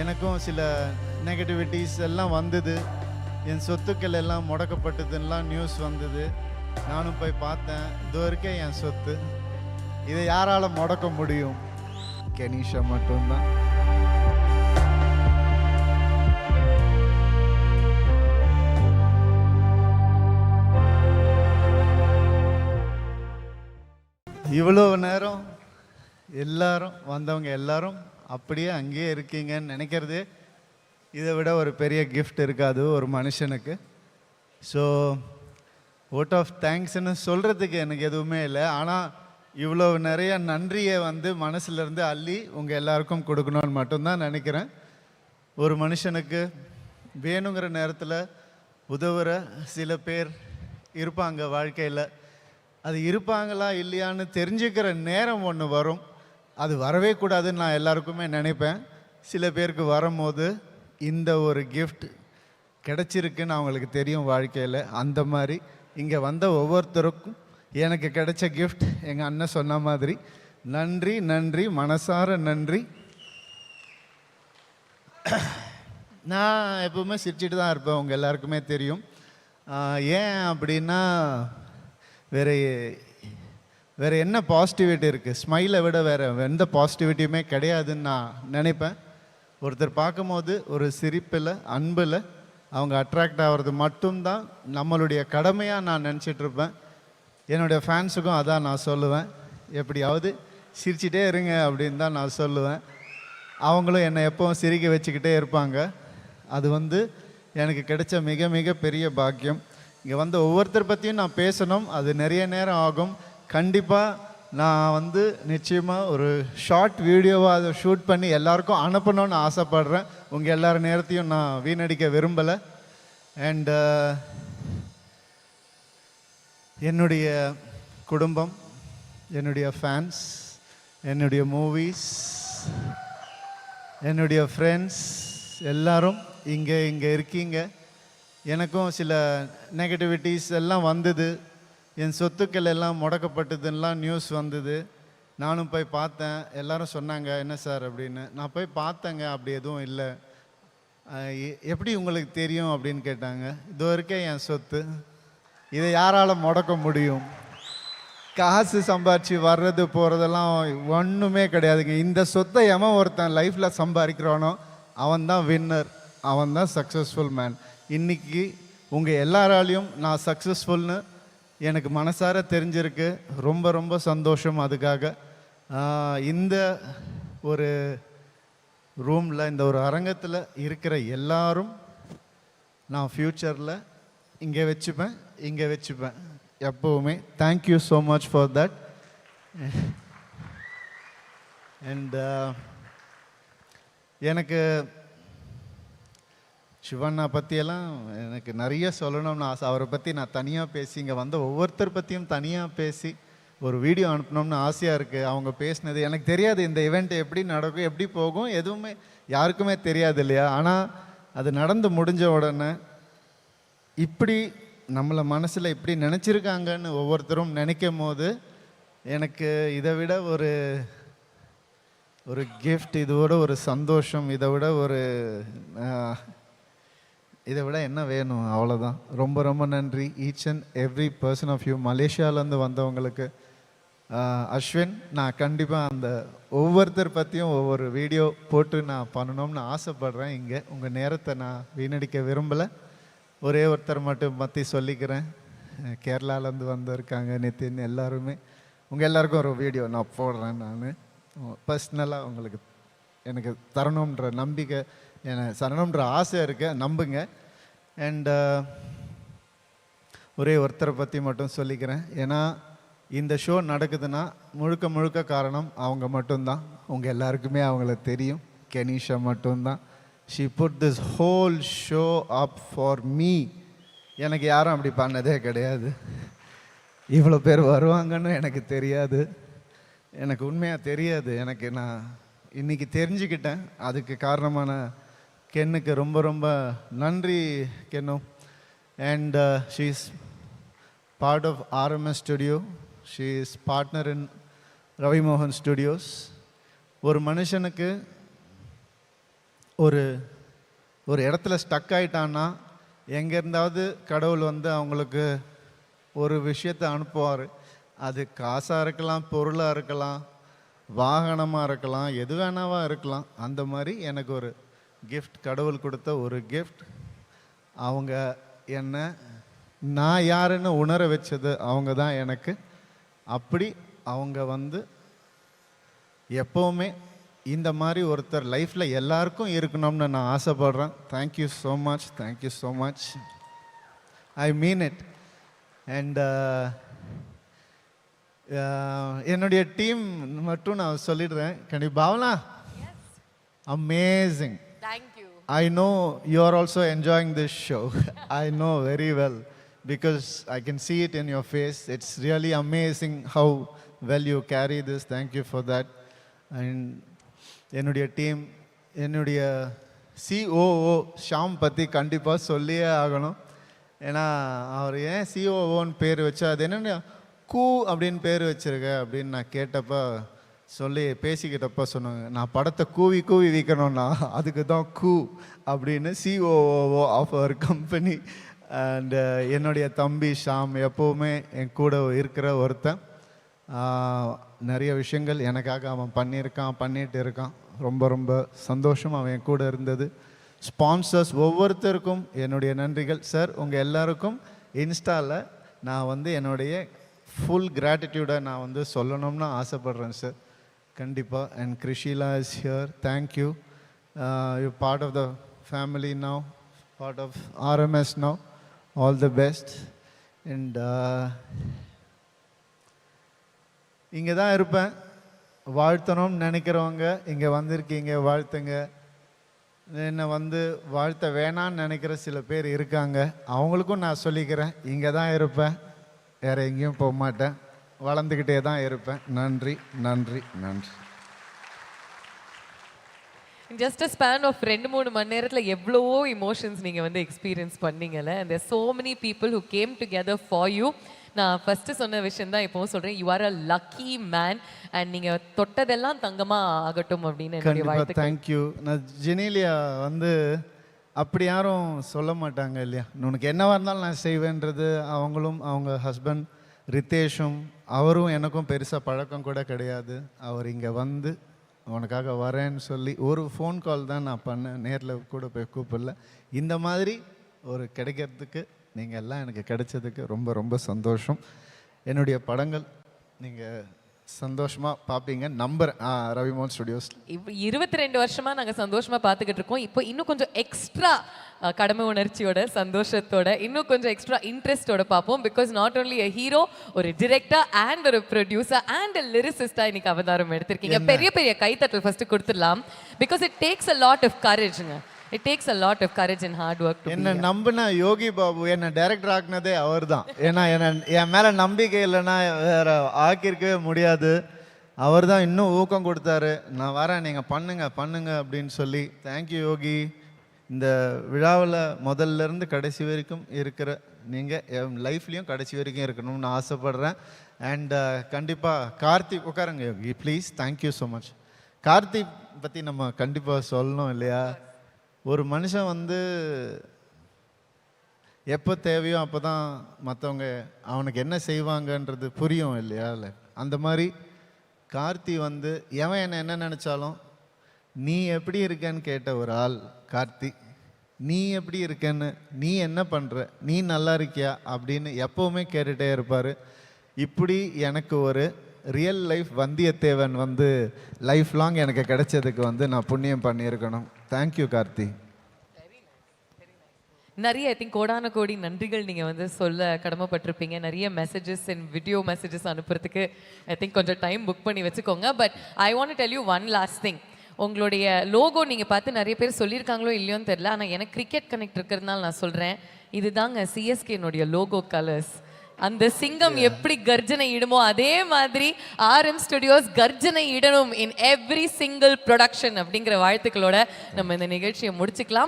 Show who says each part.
Speaker 1: எனக்கும் சில நெகட்டிவிட்டிஸ் எல்லாம் வந்தது. என் சொத்துக்கள் எல்லாம் முடக்கப்பட்டதுன்னெலாம் நியூஸ் வந்தது. நானும் போய் பார்த்தேன். இது வரைக்கும் என் சொத்து. இதை யாரால் முடக்க முடியும்? கெனிஷா மட்டும்தான். இவ்வளோ நேரம் எல்லாரும் வந்தவங்க எல்லாரும் அப்படியே அங்கேயே இருக்கீங்கன்னு நினைக்கிறதே இதை விட ஒரு பெரிய கிஃப்ட் இருக்காது ஒரு மனுஷனுக்கு. ஸோ வோட் ஆஃப் தேங்க்ஸ்ன்னு சொல்கிறதுக்கு எனக்கு எதுவுமே இல்லை. ஆனால் இவ்வளோ நிறைய நன்றியை மனசுலேருந்து அள்ளி உங்கள் எல்லாருக்கும் கொடுக்கணும்னு மட்டும்தான் நினைக்கிறேன். ஒரு மனுஷனுக்கு வேணுங்கிற நேரத்தில் உதவுற சில பேர் இருப்பாங்க வாழ்க்கையில். அது இருப்பாங்களா இல்லையான்னு தெரிஞ்சுக்கிற நேரம் ஒன்று வரும். அது வரவே கூடாதுன்னு நான் எல்லாருக்குமே நினைப்பேன். சில பேருக்கு வரும்போது இந்த ஒரு கிஃப்ட் கிடச்சிருக்குன்னு அவங்களுக்கு தெரியும் வாழ்க்கையில். அந்த மாதிரி இங்கே வந்த ஒவ்வொருத்தருக்கும் எனக்கு கிடைச்ச கிஃப்ட் எங்கள் அண்ணன் சொன்ன மாதிரி நன்றி நன்றி, மனசார நன்றி. நான் எப்பவுமே சிரிச்சிட்டு தான் இருப்பேன், உங்கள் எல்லாருக்குமே தெரியும். ஏன் அப்படின்னா வேறு என்ன பாசிட்டிவிட்டி இருக்குது? ஸ்மைலை விட வேறு எந்த பாசிட்டிவிட்டியுமே கிடையாதுன்னு நான் நினைப்பேன். ஒருத்தர் பார்க்கும்போது ஒரு சிரிப்பில், அன்பில் அவங்க அட்ராக்ட் ஆகிறது மட்டும்தான் நம்மளுடைய கடமையாக நான் நினச்சிட்ருப்பேன். என்னுடைய ஃபேன்ஸுக்கும் அதான் நான் சொல்லுவேன். எப்படியாவது சிரிச்சிட்டே இருங்க அப்படின்னு தான் நான் சொல்லுவேன். அவங்களும் என்னை எப்போவும் சிரிக்க வச்சுக்கிட்டே இருப்பாங்க. அது எனக்கு கிடைச்ச மிக மிக பெரிய பாக்கியம். இங்கே ஒவ்வொருத்தர் பற்றியும் நான் பேசணும், அது நிறைய நேரம் ஆகும். கண்டிப்பாக நான் நிச்சயமாக ஒரு ஷார்ட் வீடியோவாக அதை ஷூட் பண்ணி எல்லாருக்கும் அனுப்பணும்னு ஆசைப்படுறேன். உங்கள் எல்லார நேரத்தையும் நான் வீணடிக்க விரும்பலை. அண்ட் என்னுடைய குடும்பம், என்னுடைய ஃபேன்ஸ், என்னுடைய மூவிஸ், என்னுடைய ஃப்ரெண்ட்ஸ் எல்லாரும் இங்கே இருக்கீங்க. எனக்கும் சில நெகட்டிவிட்டிஸ் எல்லாம் வந்தது. என் சொத்துக்கள் எல்லாம் முடக்கப்பட்டதுன்னெலாம் நியூஸ் வந்தது. நானும் போய் பார்த்தேன். எல்லாரும் சொன்னாங்க என்ன சார் அப்படின்னு. நான் போய் பார்த்தேங்க, அப்படி எதுவும் இல்லை. எப்படி உங்களுக்கு தெரியும் அப்படின்னு கேட்டாங்க. இது வரைக்கும் என் சொத்து. இதை யாரால் முடக்க முடியும்? காசு சம்பாரிச்சு வர்றது போகிறதெல்லாம் ஒன்றுமே கிடையாதுங்க. இந்த சொத்தை எவன் ஒருத்தன் லைஃப்பில் சம்பாதிக்கிறானோ அவன்தான் வின்னர், அவன்தான் சக்ஸஸ்ஃபுல் மேன். இன்றைக்கி உங்கள் எல்லாராலையும் நான் சக்ஸஸ்ஃபுல்னு எனக்கு மனசார தெரிஞ்சிருக்கு. ரொம்ப ரொம்ப சந்தோஷம். அதுக்காக இந்த ஒரு ரூமில், இந்த ஒரு அரங்கத்தில் இருக்கிற எல்லாரும் நான் ஃப்யூச்சரில் இங்கே வச்சுப்பேன் எப்போவுமே. Thank you so much for that. And எனக்கு சிவண்ணா பற்றியெல்லாம் எனக்கு நிறைய சொல்லணும்னு ஆசை. அவரை பற்றி நான் தனியாக பேசி, இங்கே ஒவ்வொருத்தர் பற்றியும் தனியாக பேசி ஒரு வீடியோ அனுப்பணும்னு ஆசையாக இருக்குது. அவங்க பேசினது எனக்கு தெரியாது. இந்த ஈவெண்ட் எப்படி நடக்கும், எப்படி போகும், எதுவுமே யாருக்குமே தெரியாது இல்லையா? ஆனால் அது நடந்து முடிஞ்ச உடனே இப்படி நம்மளை மனசில் இப்படி நினச்சிருக்காங்கன்னு ஒவ்வொருத்தரும் நினைக்கும் போது எனக்கு இதை விட ஒரு கிஃப்ட், இதோட ஒரு சந்தோஷம், இதை விட என்ன வேணும்? அவ்வளோதான். ரொம்ப ரொம்ப நன்றி each and every person of you. மலேசியாவிலேருந்து வந்தவங்களுக்கு அஸ்வின், நான் கண்டிப்பாக அந்த ஒவ்வொருத்தர் பற்றியும் ஒவ்வொரு வீடியோ போட்டு நான் பண்ணணும்னு ஆசைப்பட்றேன். இங்கே உங்கள் நேரத்தை நான் வீணடிக்க விரும்பலை. ஒரே ஒருத்தர் மட்டும் பற்றி சொல்லிக்கிறேன். கேரளாவிலேருந்து வந்திருக்காங்க நிதின். எல்லாருமே உங்கள் எல்லாருக்கும் ஒரு வீடியோ நான் போடுறேன். நான் பர்சனலாக உங்களுக்கு எனக்கு தரணுன்ற நம்பிக்கை, எனக்கு தரணுன்ற ஆசை இருக்கு, நம்புங்க. அண்ட் ஒரே ஒருத்தரை பற்றி மட்டும் சொல்லிக்கிறேன். ஏன்னா இந்த ஷோ நடக்குதுன்னா முழுக்க முழுக்க காரணம் அவங்க மட்டும்தான். உங்கள் எல்லாருக்குமே அவங்கள தெரியும். கெனிஷா மட்டும்தான். She put this whole show up for me. எனக்கு யாரும் அப்படி பண்ணதே கிடையாது. இவ்வளோ பேர் வருவாங்கன்னு எனக்கு தெரியாது. எனக்கு உண்மையாக தெரியாது. நான் இன்றைக்கி தெரிஞ்சுக்கிட்டேன். அதுக்கு காரணமான கென்னுக்கு ரொம்ப ரொம்ப நன்றி Ken. And she is part of RMS studio. She is partner in Ravi மோகன் ஸ்டுடியோஸ். ஒரு மனுஷனுக்கு ஒரு ஒரு இடத்துல ஸ்டக் ஆயிட்டான்னா எங்கே இருந்தாவது கடவுள் வந்து அவங்களுக்கு ஒரு விஷயத்தை அனுப்புவார். அது காசாக இருக்கலாம், பொருளாக இருக்கலாம், வாகனமாக இருக்கலாம், எது வேணாவா இருக்கலாம். அந்த மாதிரி எனக்கு ஒரு கிஃப்ட், கடவுள் கொடுத்த ஒரு கிஃப்ட். அவங்க என்ன நான் யாருன்னு உணர வச்சது அவங்க தான் எனக்கு. அப்படி அவங்க வந்து எப்போவுமே இந்த மாதிரி ஒருத்தர் லைஃப்பில் எல்லாருக்கும் இருக்கணும்னு நான் ஆசைப்படுறேன். Thank you so much, thank you so much, I mean it. And என்னுடைய டீம் மட்டும் நான் சொல்லிடுறேன். கண்டிப்பாக Bhavana, amazing.
Speaker 2: Thank you.
Speaker 1: I know you are also enjoying this show. I know very well because I can see it in your face. It's really amazing how well you carry this. Thank you for that. And என்னுடைய team, என்னுடைய COO Sham பற்றி கண்டிப்பாக சொல்லியே ஆகணும். ஏன்னா அவர் ஏன் COOன்னு பேர் வச்சா, அது என்னென்ன கூ அப்படின்னு பேர் வச்சிருக்க அப்படின்னு நான் கேட்டப்போ சொல்லி பேசிக்கிட்டப்போ சொன்னாங்க, நான் படத்தை கூவி கூவி விற்கணும்னா அதுக்கு தான் கூ அப்படின்னு COO of our company. And என்னுடைய தம்பி ஷாம் எப்போவுமே என் கூட இருக்கிற ஒருத்தன். நிறைய விஷயங்கள் எனக்காக அவன் பண்ணிட்டு இருக்கான். ரொம்ப ரொம்ப சந்தோஷம் அவன் என் கூட இருந்தது. ஸ்பான்சர்ஸ் ஒவ்வொருத்தருக்கும் என்னுடைய நன்றிகள். சார், உங்கள் எல்லாருக்கும் இன்ஸ்டாவில் நான் வந்து என்னுடைய ஃபுல் கிராட்டிடியூடை நான் வந்து சொல்லணும்னு ஆசைப்பட்றேன் சார், கண்டிப்பாக. And Krishila is here, thank you. You part of the family now, part of RMS now. All the best. And இங்கே தான் இருப்பேன். வாழ்த்தணும்னு நினைக்கிறவங்க இங்கே வந்திருக்கீங்க, வாழ்த்துங்க. என்னை வந்து வாழ்த்த வேணான்னு நினைக்கிற சில பேர் இருக்காங்க, அவங்களுக்கும் நான் சொல்லிக்கிறேன், இங்கே தான் இருப்பேன், வேறு எங்கேயும் போக மாட்டேன், வளர்ந்துக்கிட்டே தான் இருப்பேன். நன்றி, நன்றி, நன்றி.
Speaker 2: ஜஸ்ட் அ ஸ்பேன் ஆஃப் 2-3 மணி நேரத்தில் எவ்வளவோ இமோஷன்ஸ் நீங்கள் வந்து எக்ஸ்பீரியன்ஸ் பண்ணீங்கல்ல. And there so many people who came together for you. நான் ஃபஸ்ட்டு சொன்ன விஷயம் தான் இப்போவும் சொல்கிறேன், you are a lucky man. And நீங்கள் தொட்டதெல்லாம் தங்கமாக ஆகட்டும் அப்படின்னு என்னுடைய வாழ்த்து.
Speaker 1: தேங்க்யூ. நான் ஜெனீலியா வந்து அப்படி யாரும் சொல்ல மாட்டாங்க இல்லையா, உனக்கு என்னவாக இருந்தாலும் நான் செய்வேன்றது. அவங்களும் அவங்க ஹஸ்பண்ட் ரித்தேஷும் அவரும் எனக்கும் பெருசாக பழக்கம் கூட கிடையாது. அவர் இங்கே வந்து உனக்காக வரேன்னு சொல்லி ஒரு ஃபோன் கால் தான் நான் பண்ணேன், நேரில் கூட போய் கூப்பிடல. இந்த மாதிரி ஒரு கிடைக்கிறதுக்கு நீங்கள் எல்லாம் எனக்கு கிடைச்சதுக்கு ரொம்ப ரொம்ப சந்தோஷம். என்னுடைய படங்கள் நீங்கள் சந்தோஷமாக பார்ப்பீங்க நம்புறேன். ரவிமோகன் ஸ்டுடியோஸ்
Speaker 2: 22 வருஷமாக நாங்கள் சந்தோஷமாக பார்த்துக்கிட்டு இருக்கோம். இப்போ இன்னும் கொஞ்சம் எக்ஸ்ட்ரா கடமை உணர்ச்சியோட, சந்தோஷத்தோட, இன்னும் கொஞ்சம் எக்ஸ்ட்ரா இன்ட்ரெஸ்டோட பார்ப்போம். Because not only a hero, ஒரு டிரெக்டர் அண்ட் ஒரு ப்ரொடியூசர் அண்ட் லிரிசிஸ்டாக இன்னைக்கு அவதாரம் எடுத்திருக்கீங்க. பெரிய பெரிய கைத்தட்டல் ஃபர்ஸ்ட் கொடுத்துடலாம். Because it takes a lot of கரேஜ்ங்க. It takes a lot of courage and hard work to
Speaker 1: என்ன நம்பினா யோகி பாபு என்ன டைரக்டர் ஆக்குனதே அவர் தான். ஏன்னா என் மேலே நம்பிக்கை இல்லைன்னா வேற ஆக்கியிருக்கவே முடியாது. அவர் தான் இன்னும் ஊக்கம் கொடுத்தாரு, நான் வரேன், நீங்கள் பண்ணுங்க அப்படின்னு சொல்லி. தேங்க்யூ யோகி. இந்த விழாவில் முதல்லேருந்து கடைசி வரைக்கும் இருக்கிற நீங்கள் என் லைஃப்லேயும் கடைசி வரைக்கும் இருக்கணும்னு ஆசைப்பட்றேன். அண்ட் கண்டிப்பாக கார்த்திக், உட்காருங்க Yogi please. Thank you so much. Karthik பற்றி நம்ம கண்டிப்பாக சொல்லணும் இல்லையா. ஒரு மனுஷன் வந்து எப்போ தேவையோ அப்போ தான் மற்றவங்க அவனுக்கு என்ன செய்வாங்கன்றது புரியும் இல்லையா. இல்லை அந்த மாதிரி கார்த்தி வந்து எவன் என்ன நினச்சாலும் நீ எப்படி இருக்கேன்னு கேட்ட ஒரு ஆள் கார்த்தி. நீ எப்படி இருக்கேன்னு, நீ என்ன பண்ணுற, நீ நல்லா இருக்கியா அப்படின்னு எப்போவுமே கேட்டுகிட்டே இருப்பார். இப்படி எனக்கு ஒரு ரியல் லைஃப் வந்தியத்தேவன் வந்து லைஃப் லாங் எனக்கு கிடைச்சதுக்கு வந்து நான் புண்ணியம் பண்ணியிருக்கணும். தேங்க்யூ கார்த்தி.
Speaker 2: நிறைய ஐ திங்க் கோடான கோடி நன்றிகள் நீங்கள் வந்து சொல்ல கடமைப்பட்டிருப்பீங்க. நிறைய மெசேஜஸ் அண்ட் வீடியோ மெசேஜஸ் அனுப்புறதுக்கு ஐ திங்க் கொஞ்சம் டைம் புக் பண்ணி வச்சுக்கோங்க. But I want tell you one last thing. உங்களுடைய லோகோ நீங்கள் பார்த்து நிறைய பேர் சொல்லியிருக்காங்களோ இல்லையோன்னு தெரில, ஆனால் எனக்கு கிரிக்கெட் கனெக்ட் இருக்கிறதுனால நான் சொல்கிறேன், இதுதாங்க சிஎஸ்கேனுடைய லோகோ கலர்ஸ். அந்த சிங்கம் எப்படி கர்ஜனை இடுமோ அதே மாதிரி RM ஸ்டுடியோஸ் கர்ஜனை இடணும் இன் எவ்ரி சிங்கிள் ப்ரொடக்ஷன் அப்படிங்கிற வாழ்த்துக்களோட நம்ம இந்த நிகழ்ச்சியை முடிச்சுக்கலாம்.